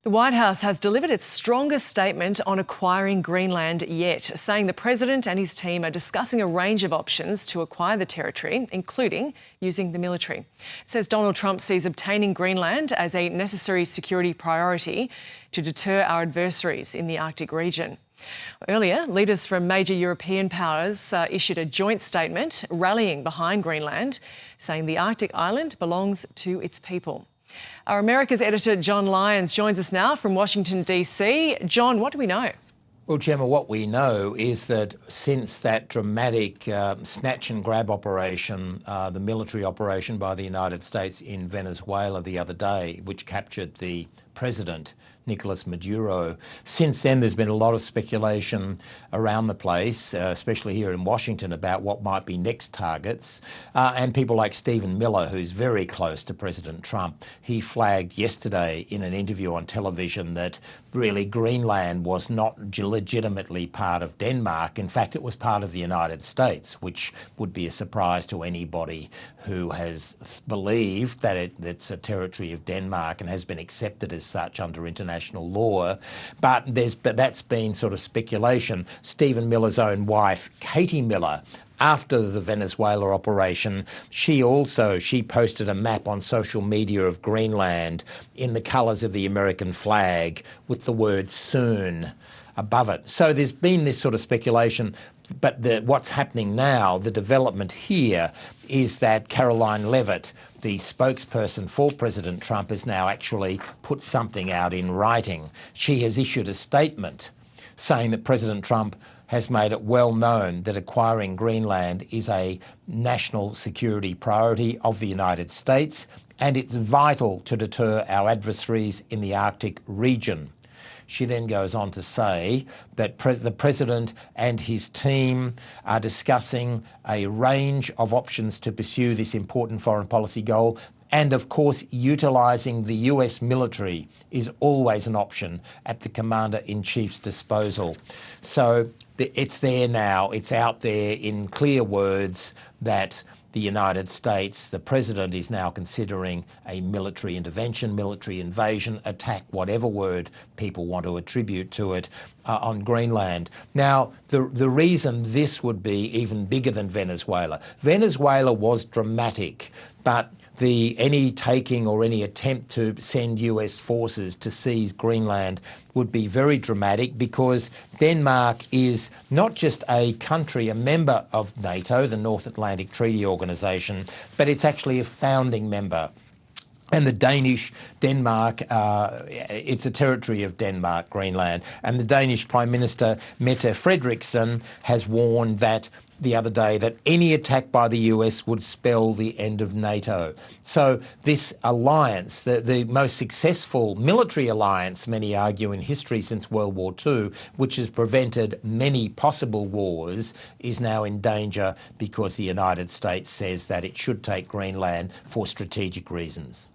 The White House has delivered its strongest statement on acquiring Greenland yet, saying the president and his team are discussing a range of options to acquire the territory, including using the military. It says Donald Trump sees obtaining Greenland as a necessary security priority to deter our adversaries in the Arctic region. Earlier, leaders from major European powers issued a joint statement rallying behind Greenland, saying the Arctic island belongs to its people. Our Americas Editor John Lyons joins us now from Washington, DC. John, what do we know? Well, Gemma, what we know is that since that dramatic snatch and grab operation, the military operation by the United States in Venezuela the other day, which captured the president, Nicolas Maduro, since then there's been a lot of speculation around the place, especially here in Washington, about what might be next targets. And people like Stephen Miller, who's very close to President Trump, he flagged yesterday in an interview on television that really Greenland was not legitimately part of Denmark. In fact, it was part of the United States, which would be a surprise to anybody who has believed that it's a territory of Denmark and has been accepted as such under international law. But that's been sort of speculation. Stephen Miller's own wife, Katie Miller, after the Venezuela operation, she posted a map on social media of Greenland in the colours of the American flag with the word soon above it. So there's been this sort of speculation, but what's happening now, the development here, is that Karoline Leavitt, the spokesperson for President Trump, has now actually put something out in writing. She has issued a statement saying that President Trump has made it well known that acquiring Greenland is a national security priority of the United States, and it's vital to deter our adversaries in the Arctic region. She then goes on to say that the president and his team are discussing a range of options to pursue this important foreign policy goal. And of course, utilising the US military is always an option at the Commander-in-Chief's disposal. So it's there now, it's out there in clear words that the United States, the president, is now considering a military intervention, military invasion, attack, whatever word people want to attribute to it, on Greenland. Now, the reason this would be even bigger than Venezuela was dramatic, but any taking or any attempt to send US forces to seize Greenland would be very dramatic, because Denmark is not just a country, a member of NATO, the North Atlantic Treaty Organization, but it's actually a founding member. And the Danish, Denmark, it's a territory of Denmark, Greenland. And the Danish Prime Minister, Mette Frederiksen, has warned that the other day that any attack by the US would spell the end of NATO. So this alliance, the most successful military alliance, many argue, in history since World War II, which has prevented many possible wars, is now in danger because the United States says that it should take Greenland for strategic reasons.